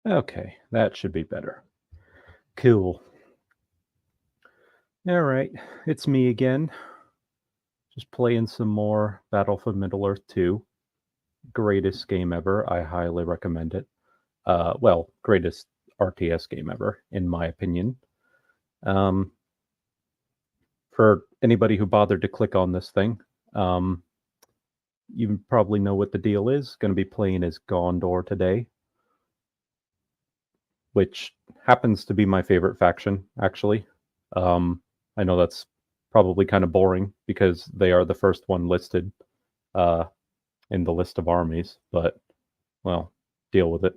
Okay, that should be better. Cool. Alright, it's me again. Just playing some more Battlefield Middle-earth 2. Greatest game ever. I highly recommend it. Well, greatest RTS game ever, in my opinion. Um, for anybody who bothered to click on this thing, um, you probably know what the deal is. Going to be playing as Gondor today, which happens to be my favorite faction, actually. I know that's probably kind of boring because they are the first one listed uh, in the list of armies, but, well, deal with it.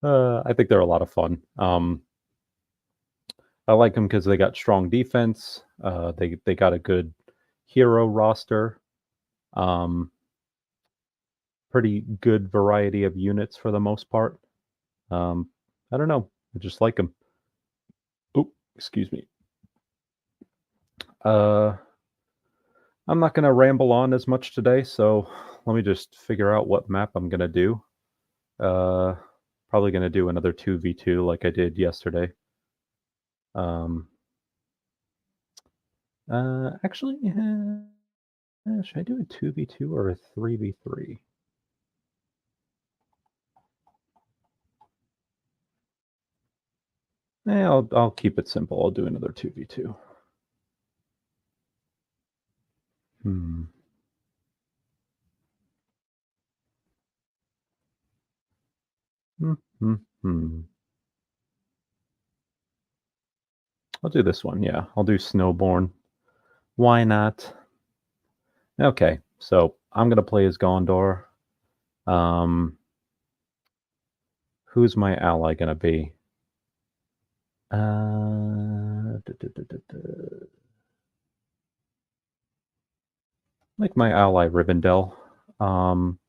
I think they're a lot of fun. I like them because they got strong defense. They got a good hero roster. Um, Pretty good variety of units for the most part. Um, I don't know. I just like them. Oh, excuse me. Uh, I'm not going to ramble on as much today, so let me just figure out what map I'm going to do. Uh, Probably going to do another 2v2 like I did yesterday. Um, Actually, should I do a 2v2 or a 3v3? I'll keep it simple. I'll do another 2v2. Hmm. Hmm. I'll do this one. Yeah, I'll do Snowborn. Why not? Okay, so I'm gonna play as Gondor. Um, who's my ally gonna be? Like my ally Rivendell. Um,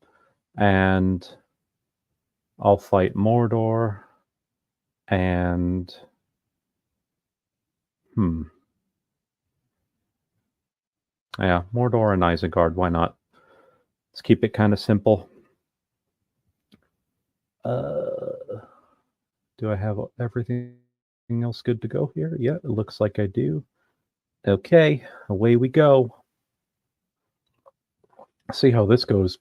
and I'll fight Mordor. And yeah, Mordor and Isengard. Why not? Let's keep it kind of simple. Do I have everything else good to go here? Yeah, it looks like I do. Okay, away we go. See how this goes.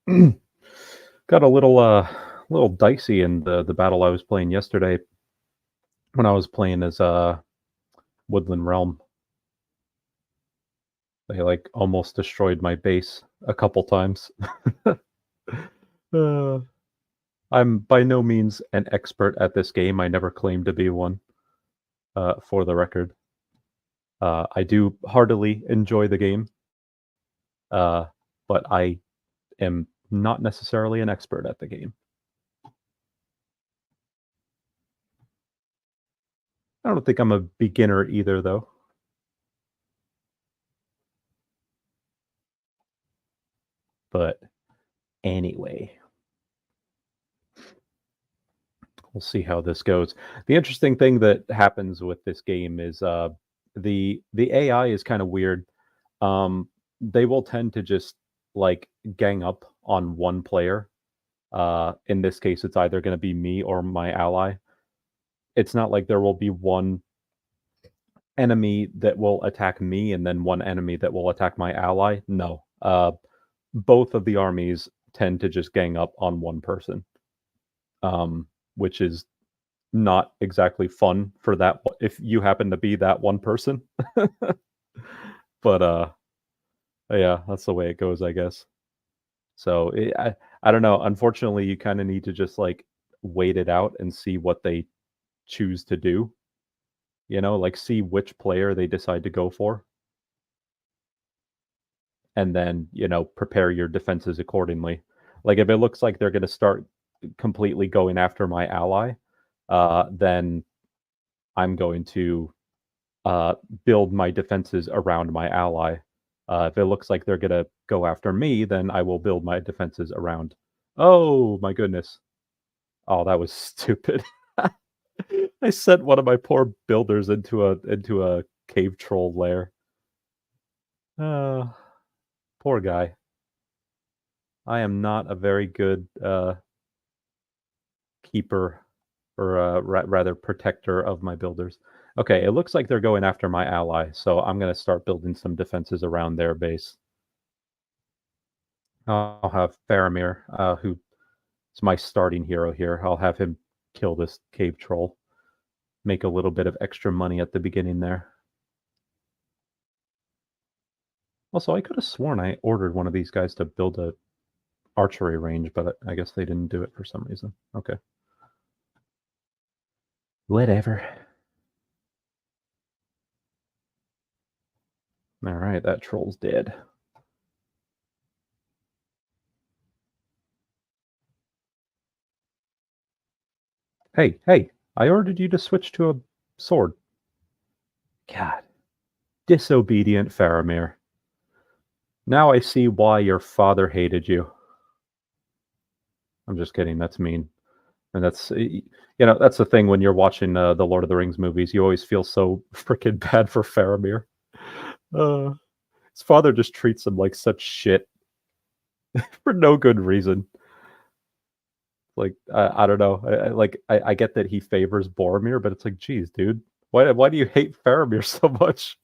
Got a little dicey in the battle I was playing yesterday when I was playing as Woodland Realm. They like almost destroyed my base a couple times. uh, I'm by no means an expert at this game. I never claimed to be one, for the record. I do heartily enjoy the game, uh, but I am not necessarily an expert at the game. I don't think I'm a beginner either, though. But anyway, we'll see how this goes. The interesting thing that happens with this game is the AI is kind of weird. They will tend to just like gang up on one player. In this case, it's either going to be me or my ally. It's not like there will be one enemy that will attack me and then one enemy that will attack my ally. No. Both of the armies tend to just gang up on one person, which is not exactly fun for that if you happen to be that one person. But yeah, that's the way it goes, I guess. So I don't know. Unfortunately, you kind of need to just like wait it out and see what they choose to do. Like see which player they decide to go for, and then prepare your defenses accordingly. Like if it looks like they're going to start completely going after my ally, then I'm going to uh, build my defenses around my ally. If it looks like they're going to go after me, then I will build my defenses around. Oh my goodness. Oh, that was stupid. I sent one of my poor builders into a cave troll lair. Uh, Poor guy. I am not a very good keeper or rather protector of my builders. Okay, it looks like they're going after my ally, so I'm going to start building some defenses around their base. I'll have Faramir, who's my starting hero here. I'll have him kill this cave troll. Make a little bit of extra money at the beginning there. Also, I could have sworn I ordered one of these guys to build a archery range, but I guess they didn't do it for some reason. Okay. Whatever. All right, that troll's dead. Hey, hey, I ordered you to switch to a sword. God. Disobedient Faramir. Now I see why your father hated you. I'm just kidding, that's mean. And that's, that's the thing when you're watching the Lord of the Rings movies, you always feel so freaking bad for Faramir. His father just treats him like such shit for no good reason. Like, I don't know. I get that he favors Boromir, but it's like, geez, dude, why do you hate Faramir so much?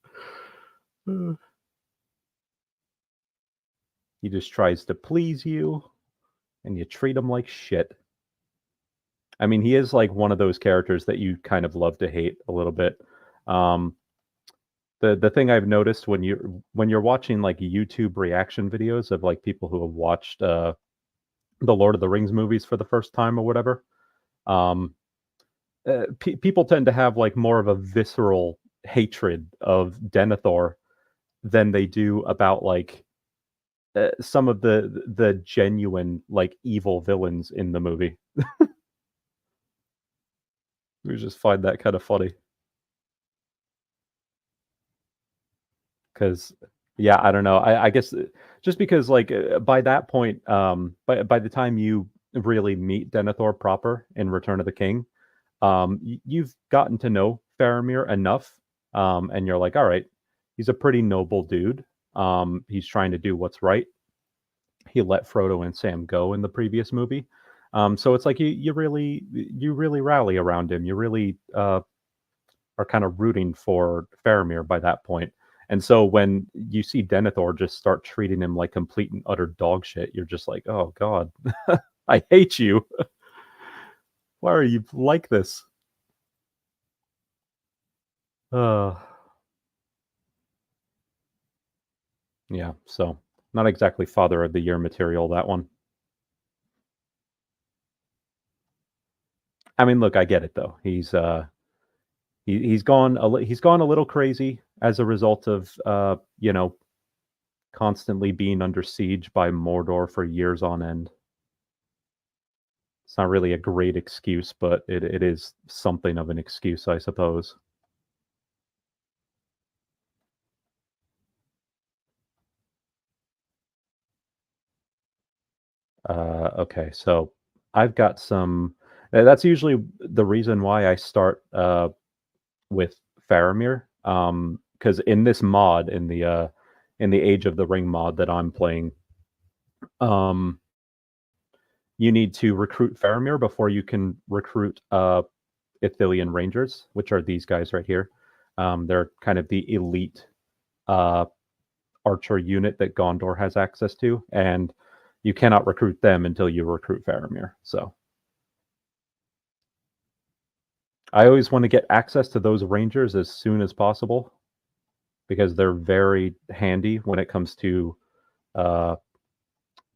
He just tries to please you, and you treat him like shit. I mean, he is like one of those characters that you kind of love to hate a little bit. The thing I've noticed when you're watching like YouTube reaction videos of like people who have watched the Lord of the Rings movies for the first time or whatever, people tend to have like more of a visceral hatred of Denethor than they do about like some of the genuine like evil villains in the movie. We just find that kind of funny. Because, yeah, I don't know. I guess just because like by that point, by the time you really meet Denethor proper in Return of the King, you've gotten to know Faramir enough, and you're like, all right, he's a pretty noble dude. He's trying to do what's right. He let Frodo and Sam go in the previous movie. So it's like you really rally around him. You really are kind of rooting for Faramir by that point. And so when you see Denethor just start treating him like complete and utter dog shit, you're just like, oh God, I hate you. Why are you like this? Uh, yeah, so not exactly Father of the Year material, that one. I mean, look, I get it though. He's gone he's gone a little crazy as a result of constantly being under siege by Mordor for years on end. It's not really a great excuse, but it is something of an excuse, I suppose. Okay, so I've got some. That's usually the reason why I start with Faramir, because in this mod, in the Age of the Ring mod that I'm playing, um, you need to recruit Faramir before you can recruit Ithilien Rangers, which are these guys right here. They're kind of the elite uh, archer unit that Gondor has access to, and you cannot recruit them until you recruit Faramir. So I always want to get access to those rangers as soon as possible because they're very handy when it comes to uh,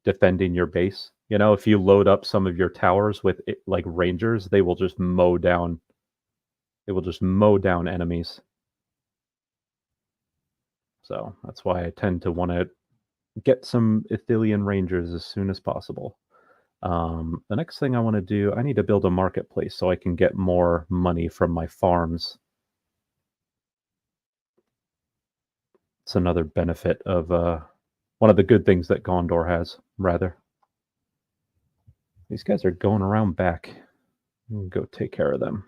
defending your base. You know, if you load up some of your towers with like rangers, they will just mow down. They will just mow down enemies. So that's why I tend to want to get some Ithilien rangers as soon as possible. The next thing I want to do, I need to build a marketplace so I can get more money from my farms. It's another benefit of one of the good things that Gondor has, rather. These guys are going around back. Go take care of them.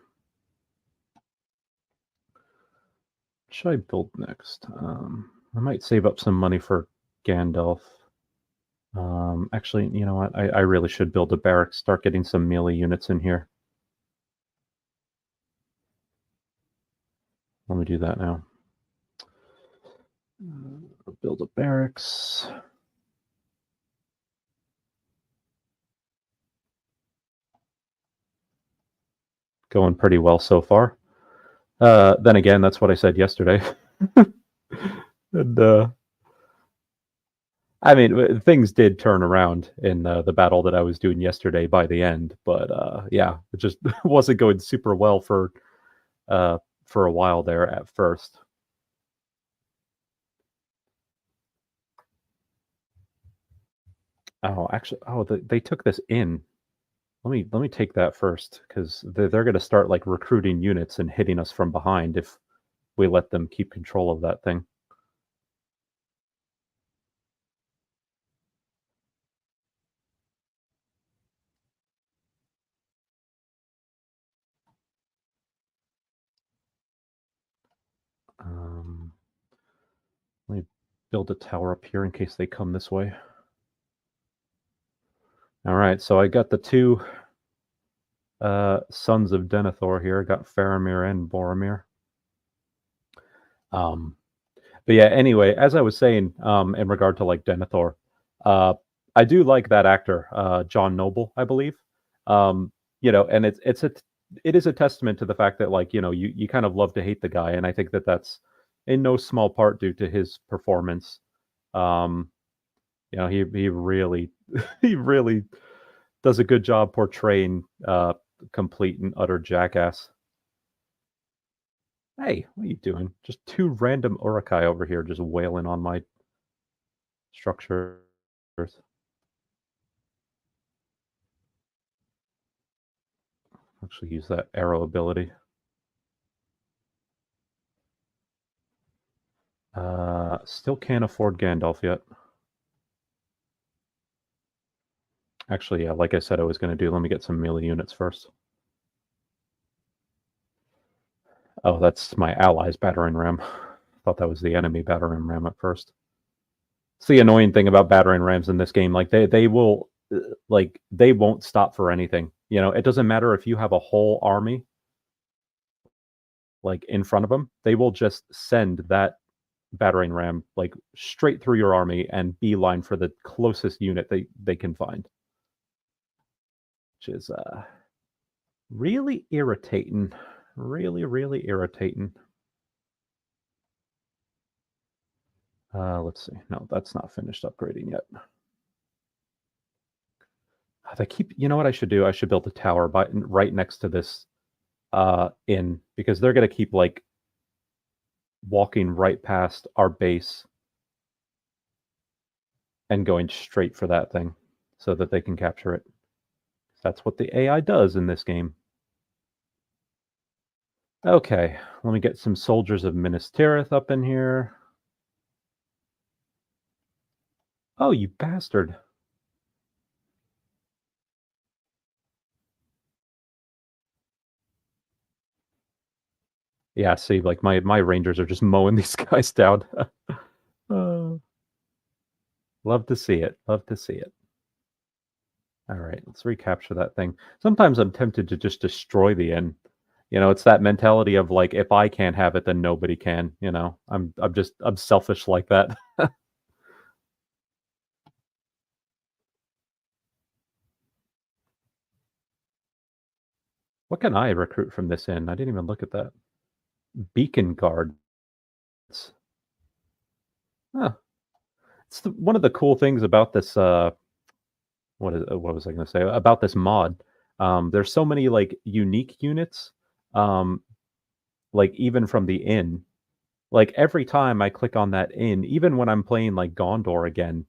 What should I build next? I might save up some money for Gandalf. Actually, you know what? I really should build a barracks, start getting some melee units in here. Let me do that now. Build a barracks. Going pretty well so far. Then again, that's what I said yesterday. And I mean, things did turn around in the battle that I was doing yesterday by the end, but yeah, it just wasn't going super well for a while there at first. Oh, actually, they took this in. Let me take that first because they're going to start like recruiting units and hitting us from behind if we let them keep control of that thing. Um, Let me build a tower up here in case they come this way. All right, so I got the two sons of Denethor here. I got Faramir and Boromir. Um, but yeah, anyway, as I was saying, in regard to like Denethor, uh, I do like that actor, John Noble, I believe. And it is a testament to the fact that like you kind of love to hate the guy, and I think that that's in no small part due to his performance. Um, he really he really does a good job portraying complete and utter jackass. Hey, what are you doing? Just two random Urukai over here just wailing on my structures. Actually use that arrow ability. Still can't afford Gandalf yet. Actually, yeah, like I said I was going to do, let me get some melee units first. Oh, that's my ally's battering ram. Thought that was the enemy battering ram at first. It's the annoying thing about battering rams in this game. Like they will like they won't stop for anything. It doesn't matter if you have a whole army like in front of them. They will just send that battering ram like straight through your army and beeline for the closest unit they can find, which is really irritating. Really irritating. Let's see. No, that's not finished upgrading yet. They keep. You know what I should do? I should build a tower right next to this inn because they're gonna keep like walking right past our base and going straight for that thing so that they can capture it. That's what the AI does in this game. Okay, let me get some soldiers of Midde-Earth up in here. Oh, you bastard. Yeah, see, like my rangers are just mowing these guys down. Love to see it. Love to see it. All right, let's recapture that thing. Sometimes I'm tempted to just destroy the inn. It's that mentality of like, if I can't have it, then nobody can. I'm selfish like that. What can I recruit from this inn? I didn't even look at that. Beacon guards. Huh. It's one of the cool things about this. What was I going to say about this mod? There's so many like unique units. Um, like even from the inn, like every time I click on that inn, even when I'm playing like Gondor again,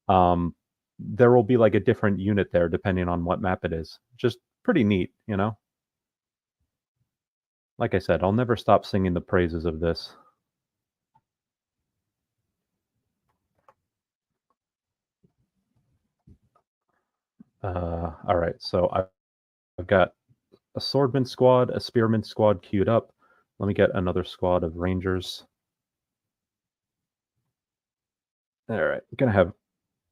um, there will be like a different unit there depending on what map it is. Just pretty neat. Like I said, I'll never stop singing the praises of this. All right, so I've got a swordman squad, a spearman squad queued up. Let me get another squad of rangers. All right, gonna have,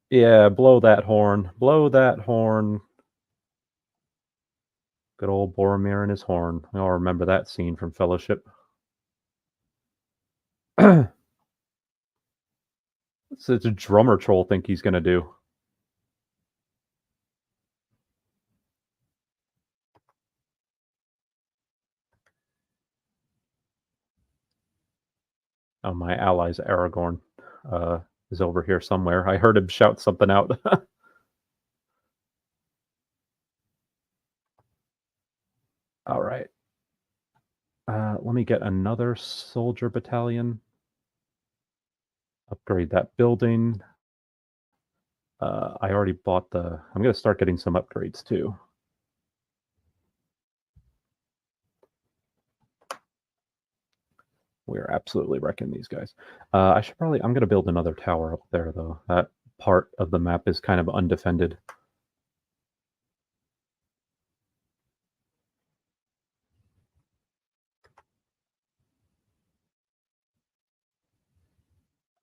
yeah, blow that horn, blow that horn. Good old Boromir and his horn. We all remember that scene from Fellowship. It's a drummer troll think he's gonna do? Oh, my ally's Aragorn, uh, is over here somewhere. I heard him shout something out. Alright. Let me get another soldier battalion. Upgrade that building. I already bought the I'm gonna start getting some upgrades too. We're absolutely wrecking these guys. I should probably I'm gonna build another tower up there, though. That part of the map is kind of undefended.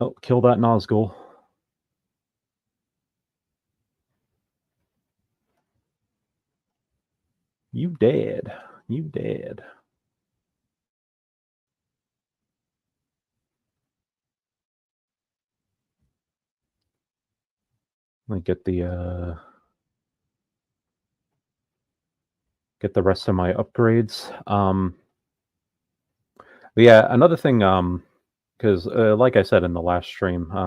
Oh, kill that Nazgul. You dead. You dead. Let me get the rest of my upgrades. But yeah, another thing, because like I said in the last stream, I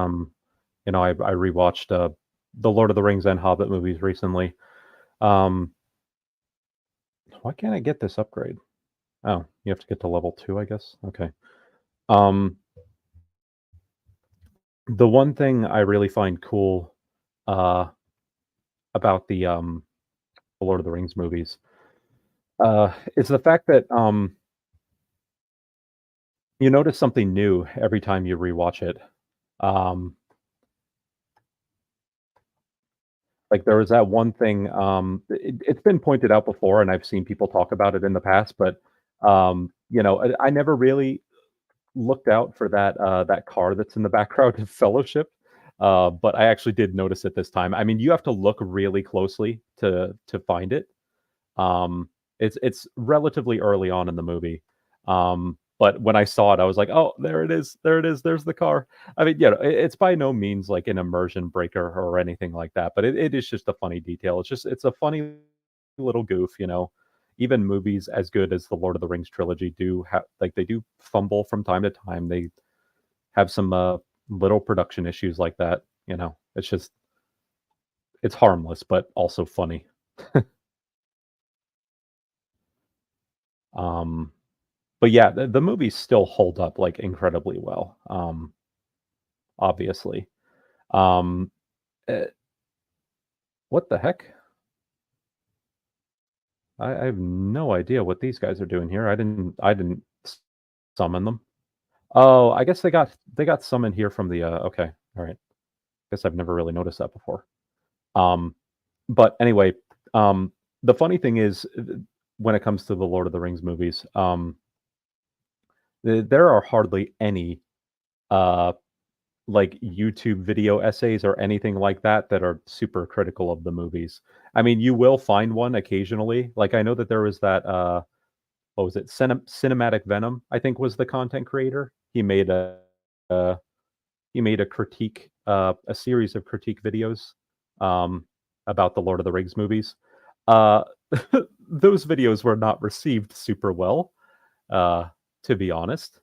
rewatched the Lord of the Rings and Hobbit movies recently. Um, why can't I get this upgrade? Oh, you have to get to level 2, I guess. Okay. Um, the one thing I really find cool uh, about the Lord of the Rings movies is the fact that you notice something new every time you rewatch it. Um, like there was that one thing. It's been pointed out before, and I've seen people talk about it in the past, but I never really looked out for that car that's in the background of Fellowship. But I actually did notice it this time. I mean, you have to look really closely to find it. Um, it's relatively early on in the movie. But when I saw it, I was like, "Oh, there it is. There it is. There's the car." I mean, it's by no means like an immersion breaker or anything like that, but it is just a funny detail. It's a funny little goof, you know. Even movies as good as the Lord of the Rings trilogy do have like they do fumble from time to time. They have some little production issues like that, you know. It's harmless but also funny. Um but yeah, the movies still hold up like incredibly well. Obviously. Um eh, what the heck? I have no idea what these guys are doing here. I didn't summon them. Oh, I guess they got summoned here from the okay. All right. Guess I've never really noticed that before. Um but anyway, the funny thing is when it comes to the Lord of the Rings movies, there are hardly any uh like YouTube video essays or anything like that that are super critical of the movies. I mean, you will find one occasionally. Like I know that there was that what was it? Cinematic Venom, I think was the content creator. Uh he made a critique a series of critique videos um about the Lord of the Rings movies. Uh those videos were not received super well, uh to be honest.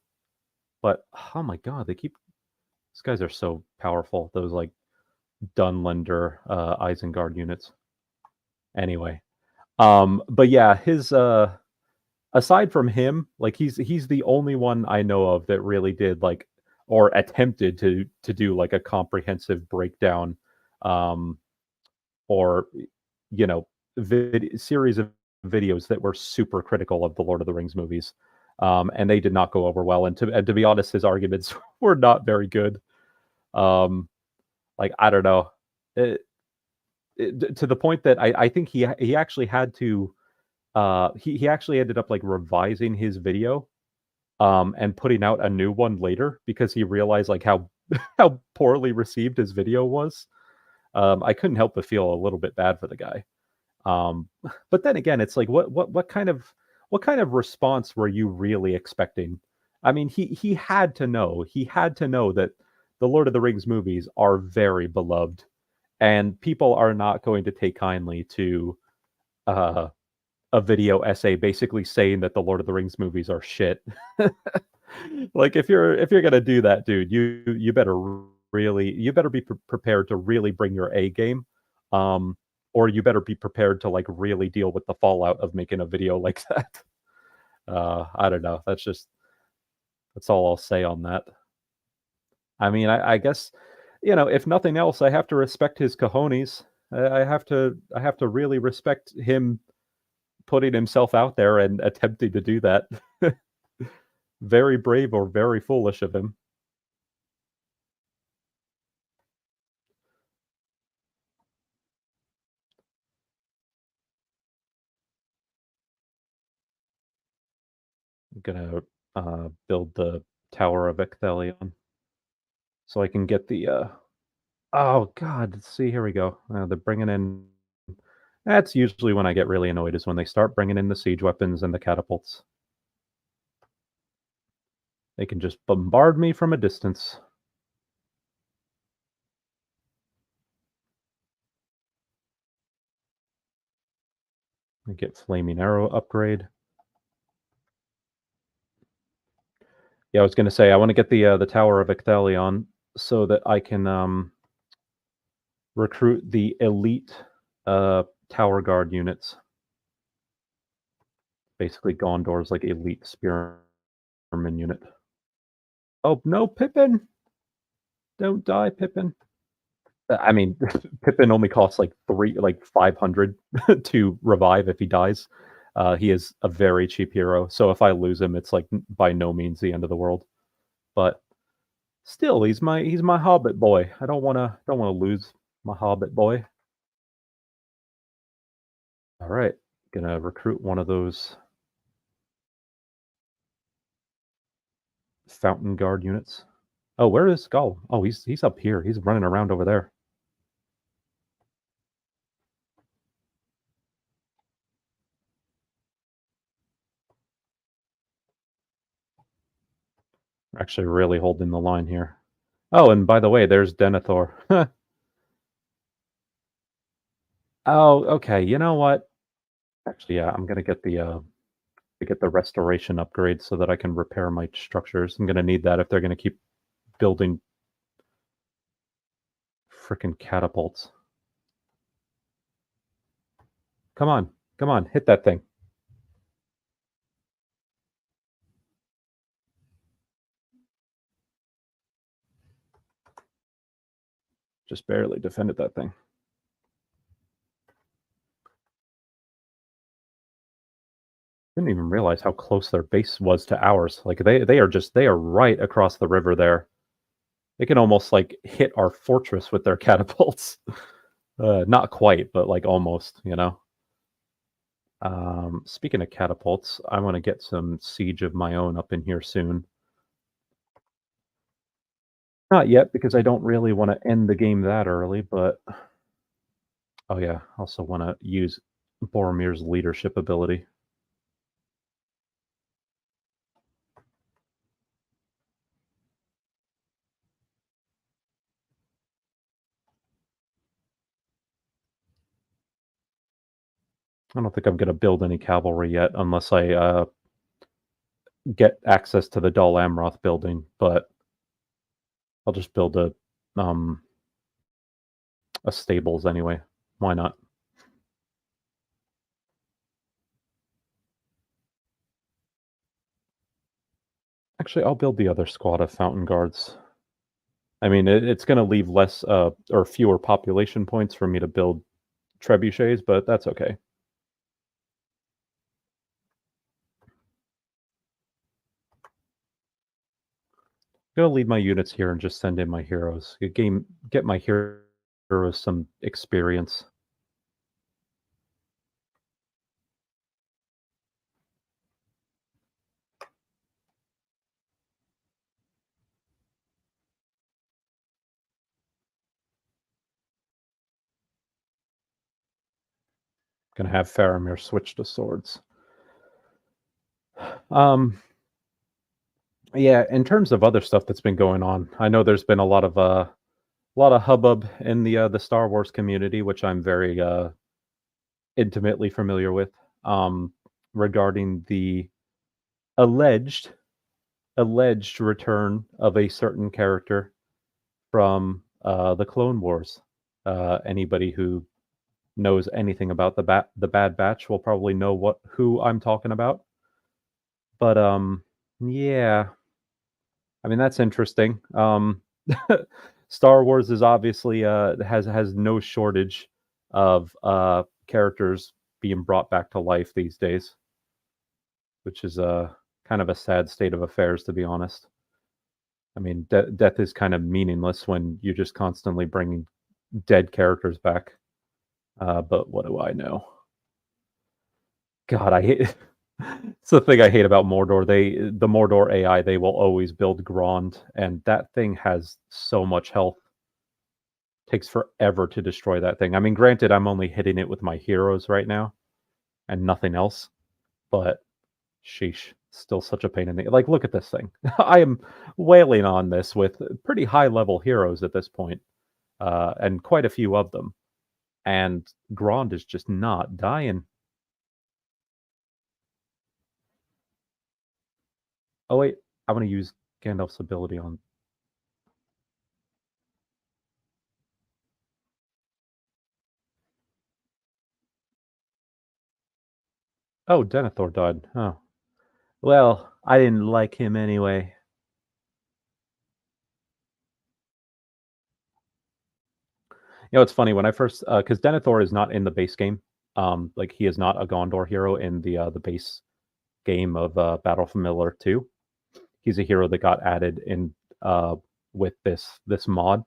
But oh my god, these guys are so powerful. Those like Dunlander, Isengard units. Anyway, but yeah, his aside from him, like he's the only one I know of that really did like or attempted to do like a comprehensive breakdown, um, or you know, series of videos that were super critical of the Lord of the Rings movies. And they did not go over well. And to be honest, his arguments were not very good. Um, like I don't know. To the point that I think he actually had to he actually ended up like revising his video and putting out a new one later because he realized like how how poorly received his video was. I couldn't help but feel a little bit bad for the guy. Um, but then again, it's like what kind of response were you really expecting? I mean, he had to know. He had to know that the Lord of the Rings movies are very beloved, and people are not going to take kindly to uh, a video essay basically saying that the Lord of the Rings movies are shit. Like if you're gonna do that, dude, you better really you better be prepared to really bring your A game, um, or you better be prepared to like really deal with the fallout of making a video like that. I don't know. That's all I'll say on that. I mean, I guess if nothing else, I have to respect his cojones. I have to really respect him putting himself out there and attempting to do that. Very brave or very foolish of him. I'm gonna build the Tower of Ecthelion so I can get the. Oh God! Let's see. Here we go. They're bringing in. That's usually when I get really annoyed is when they start bringing in the siege weapons and the catapults. They can just bombard me from a distance. I get flaming arrow upgrade. Yeah, I was gonna say I want to get the Tower of Ecthelion so that I can recruit the elite tower guard units. Basically, Gondor's like elite spearman unit. Oh no, Pippin! Don't die, Pippin. I mean, Pippin only costs like 500 to revive if he dies. He is a very cheap hero, so if I lose him, it's like by no means the end of the world. But still, he's my Hobbit boy. I don't wanna lose my Hobbit boy. All right, gonna recruit one of those fountain guard units. Oh, where is Skull? Oh, he's up here. He's running around over there. Actually, really holding the line here. Oh, and by the way, there's Denethor. Oh, okay. You know what? Actually, yeah, I'm gonna get the restoration upgrade so that I can repair my structures. I'm gonna need that if they're gonna keep building frickin' catapults. Come on, hit that thing. Just barely defended that thing. Didn't even realize how close their base was to ours. Like they are right across the river there. They can almost like hit our fortress with their catapults. Not quite, but like almost, you know. Speaking of catapults, I want to get some siege of my own up in here soon. Not yet because I don't really want to end the game that early, but oh yeah, also want to use Boromir's leadership ability. I don't think I'm going to build any cavalry yet unless I get access to the Dol Amroth building, but I'll just build um a stables anyway. Why not? Actually, I'll build the other squad of fountain guards. I mean, it's going to leave less or fewer population points for me to build trebuchets, but that's okay. I'm gonna leave my units here and just send in my heroes. Get my heroes some experience. Gonna have Faramir switch to swords. Um, Yeah, in terms of other stuff that's been going on, I know there's been a lot of hubbub in the Star Wars community, which I'm very intimately familiar with, regarding the alleged alleged return of a certain character from the Clone Wars. Anybody who knows anything about the Bad Batch will probably know what who I'm talking about. But yeah, I mean that's interesting. Star Wars is obviously has no shortage of characters being brought back to life these days, which is kind of a sad state of affairs, to be honest. I mean, death is kind of meaningless when you're just constantly bringing dead characters back. But what do I know? God, I hate. It's the thing I hate about Mordor. The Mordor AI, they will always build Grond, and that thing has so much health. Takes forever to destroy that thing. I mean, granted, I'm only hitting it with my heroes right now and nothing else, but sheesh, still such a pain in the like. Look at this thing. I am wailing on this with pretty high level heroes at this point, and quite a few of them, and Grond is just not dying. Oh wait, I want to use Gandalf's ability on. Oh, Denethor died. Oh, well, I didn't like him anyway. You know, it's funny when I first because Denethor is not in the base game. Like he is not a Gondor hero in the base game of Battle for Middle-earth 2. He's a hero that got added in with this mod,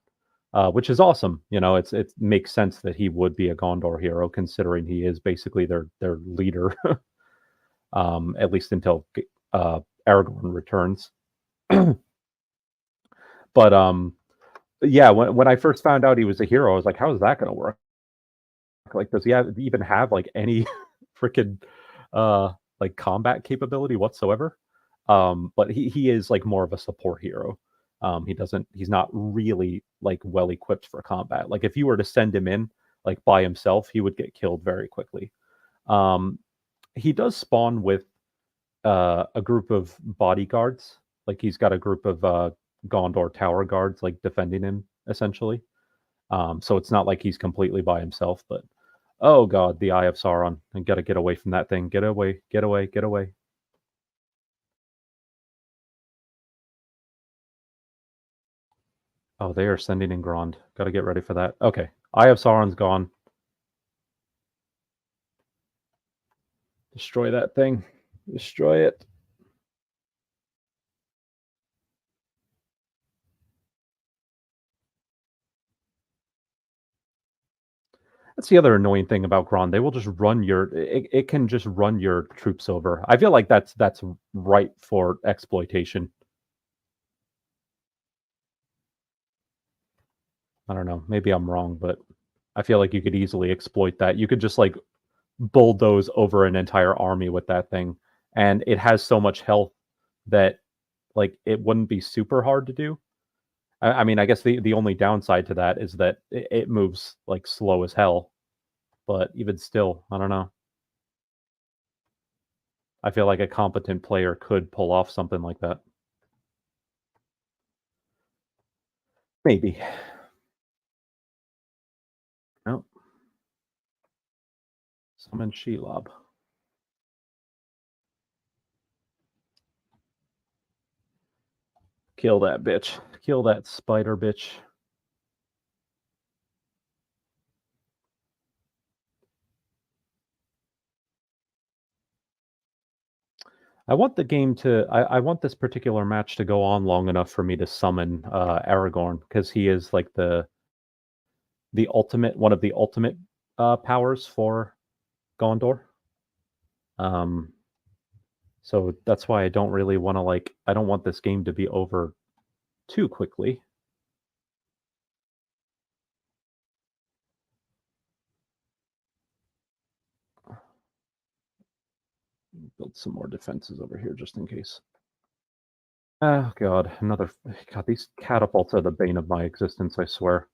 which is awesome. You know, it makes sense that he would be a Gondor hero considering he is basically their leader, at least until Aragorn returns. But yeah, when I first found out he was a hero, I was like, how is that going to work? Like, does he even have like any freaking uh like combat capability whatsoever? But he is like more of a support hero. He's not really like well equipped for combat. Like if you were to send him in like by himself, he would get killed very quickly. Um, he does spawn with a group of bodyguards. Like he's got a group of Gondor tower guards like defending him essentially. So it's not like he's completely by himself, but oh god, the Eye of Sauron. I gotta get away from that thing. Get away, get away, get away. Oh, they are sending in Grond. Gotta get ready for that. Okay. Eye of Sauron's gone. Destroy that thing. Destroy it. That's the other annoying thing about Grond. They will just run it can just run your troops over. I feel like that's ripe for exploitation. I don't know. Maybe I'm wrong, but I feel like you could easily exploit that. You could just like bulldoze over an entire army with that thing, and it has so much health that like it wouldn't be super hard to do. I mean, I guess the only downside to that is that it moves like slow as hell. But even still, I don't know. I feel like a competent player could pull off something like that. Maybe. No, summon Shelob. Kill that bitch. Kill that spider bitch. I want the game to. I want this particular match to go on long enough for me to summon Aragorn because he is like the ultimate one of the ultimate powers for Gondor. Um, so that's why I don't really want to like. I don't want this game to be over too quickly. Build some more defenses over here just in case. Oh god, another god, these catapults are the bane of my existence, I swear.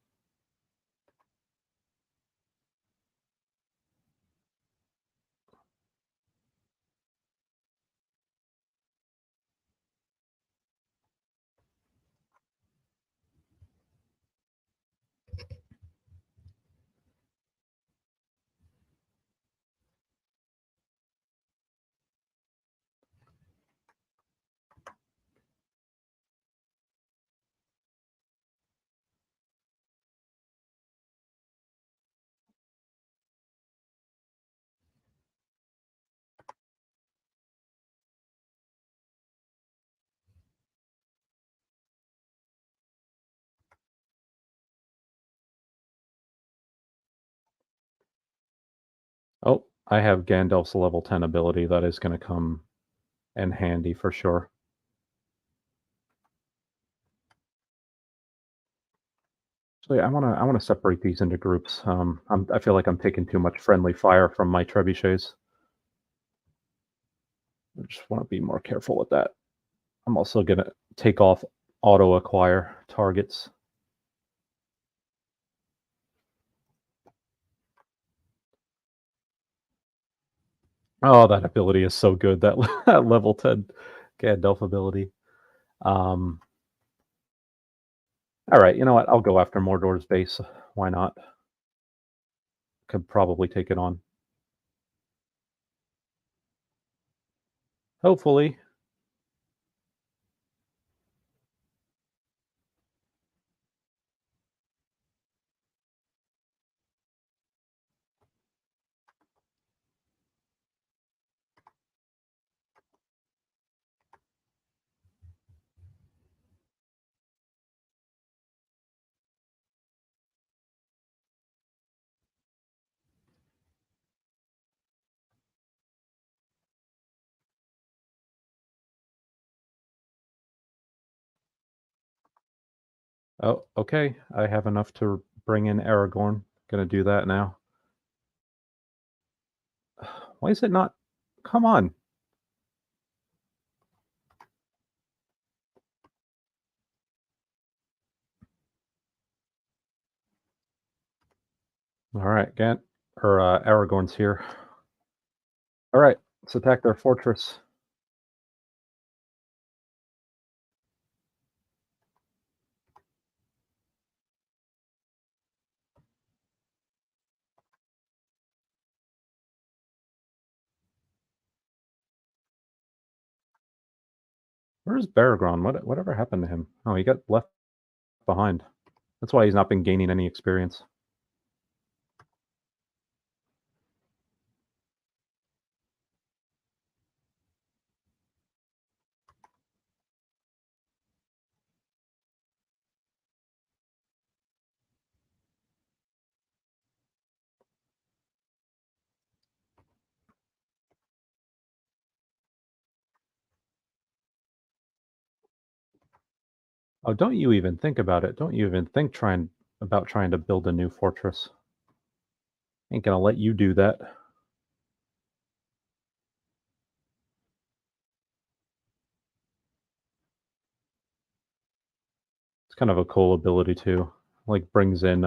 Oh, I have Gandalf's level 10 ability that is gonna come in handy for sure. Actually, I wanna separate these into groups. I feel like I'm taking too much friendly fire from my trebuchets. I just wanna be more careful with that. I'm also gonna take off auto acquire targets. Oh, that ability is so good. That that level 10 Gandalf ability. Um, all right, you know what? I'll go after Mordor's base. Why not? Could probably take it on. Hopefully. Oh, okay. I have enough to bring in Aragorn. Gonna do that now. Why is it not? Come on. All right, Gant or Aragorn's here. All right, let's attack their fortress. Where's Baragron? Whatever happened to him? Oh, he got left behind. That's why he's not been gaining any experience. Oh, don't you even think about it. Don't you even think trying about trying to build a new fortress. Ain't gonna let you do that. It's kind of a cool ability too. Like brings in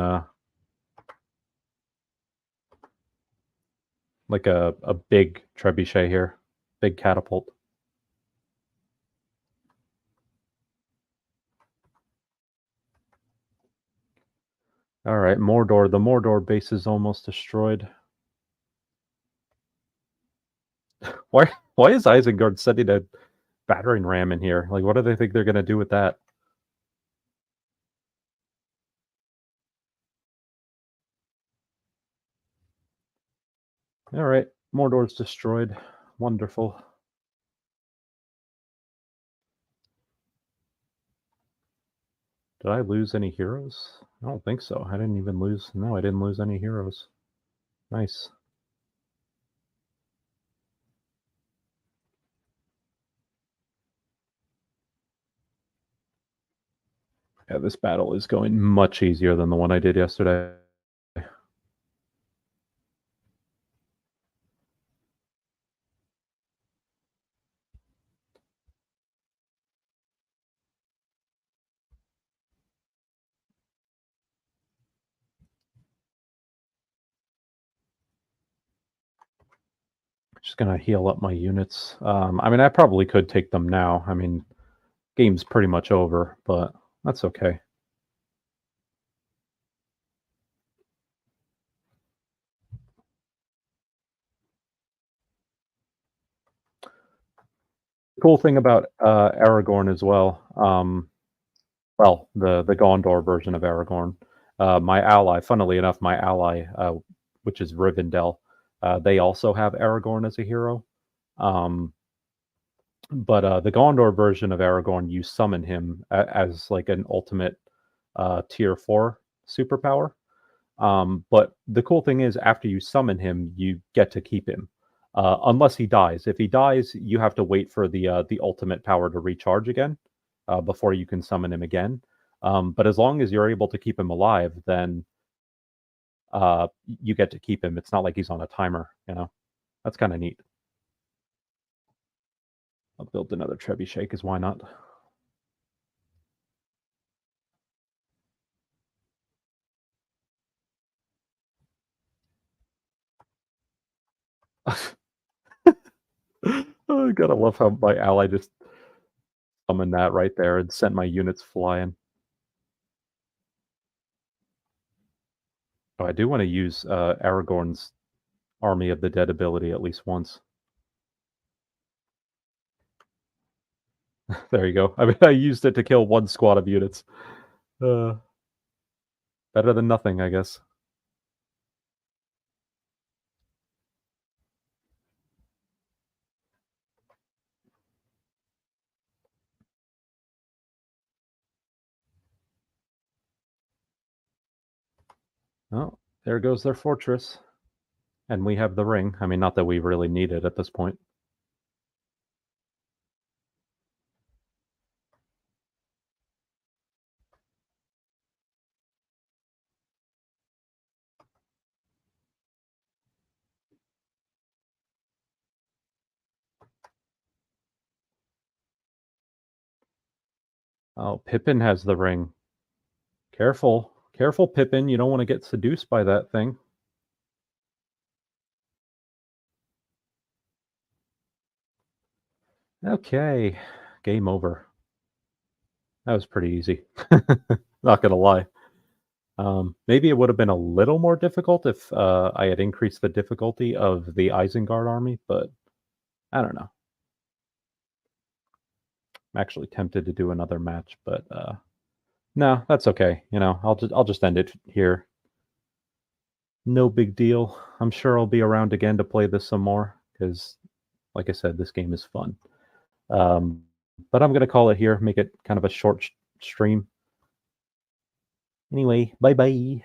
like a big trebuchet here. Big catapult. Alright, Mordor. The Mordor base is almost destroyed. Why is Isengard sending a battering ram in here? Like what do they think they're gonna do with that? Alright, Mordor's destroyed. Wonderful. Did I lose any heroes? I don't think so. I didn't even lose. No, I didn't lose any heroes. Nice. Yeah, this battle is going much easier than the one I did yesterday. Just gonna heal up my units. I mean, I probably could take them now. I mean, game's pretty much over, but that's okay. Cool thing about Aragorn as well. Well, the Gondor version of Aragorn. My ally, funnily enough, my ally, which is Rivendell, they also have Aragorn as a hero. Um, but the Gondor version of Aragorn, you summon him as like an ultimate tier 4 superpower. But the cool thing is, after you summon him, you get to keep him, unless he dies. If he dies, you have to wait for the ultimate power to recharge again before you can summon him again. But as long as you're able to keep him alive, then you get to keep him. It's not like he's on a timer. That's kind of neat. I'll build another trebuchet because why not? I gotta love how my ally just summoned that right there and sent my units flying. Oh, I do want to use Aragorn's Army of the Dead ability at least once. There you go. I mean, I used it to kill one squad of units. Uh, Better than nothing, I guess. Oh, there goes their fortress. And we have the ring. I mean, not that we really need it at this point. Oh, Pippin has the ring. Careful. Careful, Pippin. You don't want to get seduced by that thing. Okay. Game over. That was pretty easy. Not gonna lie. Maybe it would have been a little more difficult if I had increased the difficulty of the Isengard army, but I don't know. I'm actually tempted to do another match, but no, that's okay. I'll just end it here. No big deal. I'm sure I'll be around again to play this some more because, like I said, this game is fun. Um, but I'm gonna call it here. Make it kind of a short stream. Anyway, bye bye.